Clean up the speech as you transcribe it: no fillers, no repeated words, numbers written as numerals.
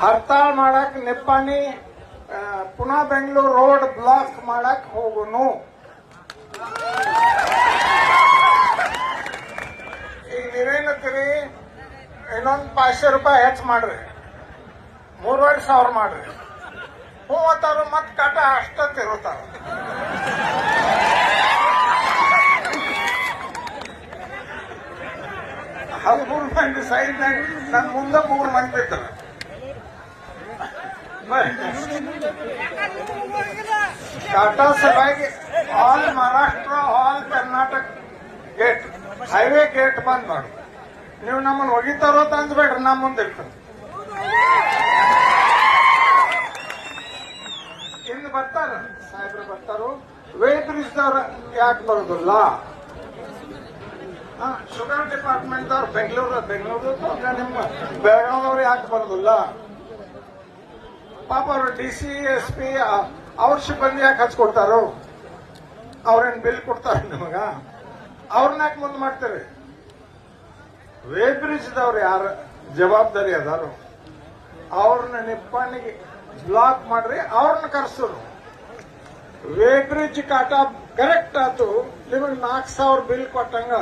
ಹರ್ತಾಳ್ ಮಾಡಕ್ ನಿಪ್ಪಾಣಿ ಪುನಾ Bengaluru road block ಮಾಡಕ್ ಹೋಗುನು. ಈಗ ನೀವೇನತ್ತೀರಿ, ಇನ್ನೊಂದು 500 ರೂಪಾಯಿ ಹೆಚ್ಚು ಮಾಡ್ರಿ, 3,500 ಮಾಡ್ರಿ. ಮೂವತ್ತಾರು ಮತ್ ಕಾಟ ಅಷ್ಟ ತಿರುತ್ತಾರ. ಅದು 3 ಮಂದಿ ಸೈಡ್ನಾಗ ನನ್ ಮುಂದೆ 3 ಮಂದಿ ಇರ್ತಾರೆ. ಟಾಟಾ ಸಲುವಾಗಿ all Maharashtra all Karnataka gate highway gate ಬಂದ್ ಮಾಡಿ. ನೀವು ನಮ್ಮನ್ನು ಒಗಿತಾರೋ ಅಂತ ಅಂದ್ಬೇಡ್ರಿ, ನಮ್ಮ ಮುಂದೆ ಇರ್ತಾರೆ. ಇನ್ನು ಬರ್ತಾರ ಸಾಹೇಬ್ರು ಬರ್ತಾರು. ವೇ ಬ್ರಿಡ್ಜ್ ದವ್ರ ಯಾಕೆ ಬರೋದಿಲ್ಲ? ಶುಗರ್ ಡಿಪಾರ್ಟ್ಮೆಂಟ್ ಅವ್ರು ಬೆಂಗಳೂರು ನಿಮ್ಮ ಬೆಳಗಾವದವ್ರು ಯಾಕೆ ಬರೋದಿಲ್ಲ? ಪಾಪ ಅವರು DC SP ಅವ್ರ ಸಿಬ್ಬಂದಿ ಯಾಕೆ ಹಚ್ಕೊಡ್ತಾರೋ? ಅವ್ರೇನ್ ಬಿಲ್ ಕೊಡ್ತಾರ ನಿಮಗ? ಅವ್ರನ್ನ ಯಾಕೆ ಮುಂದೆ ಮಾಡ್ತಾರೆ? ವೇ ಬ್ರಿಡ್ಜ್ ದವ್ರು ಯಾರ ಜವಾಬ್ದಾರಿ ಅದಾರು ಅವ್ರನ್ನ ನಿಪ್ಪಾಣಿಗೆ ಬ್ಲಾಕ್ ಮಾಡ್ರಿ, ಅವ್ರನ್ನ ಕರ್ಸೋರು. ವೇ ಬ್ರಿಡ್ಜ್ ಕಾಟ ಕರೆಕ್ಟ್ ಆತು, ನಿಮಗೆ 4,000 ಬಿಲ್ ಕೊಟ್ಟಂಗ.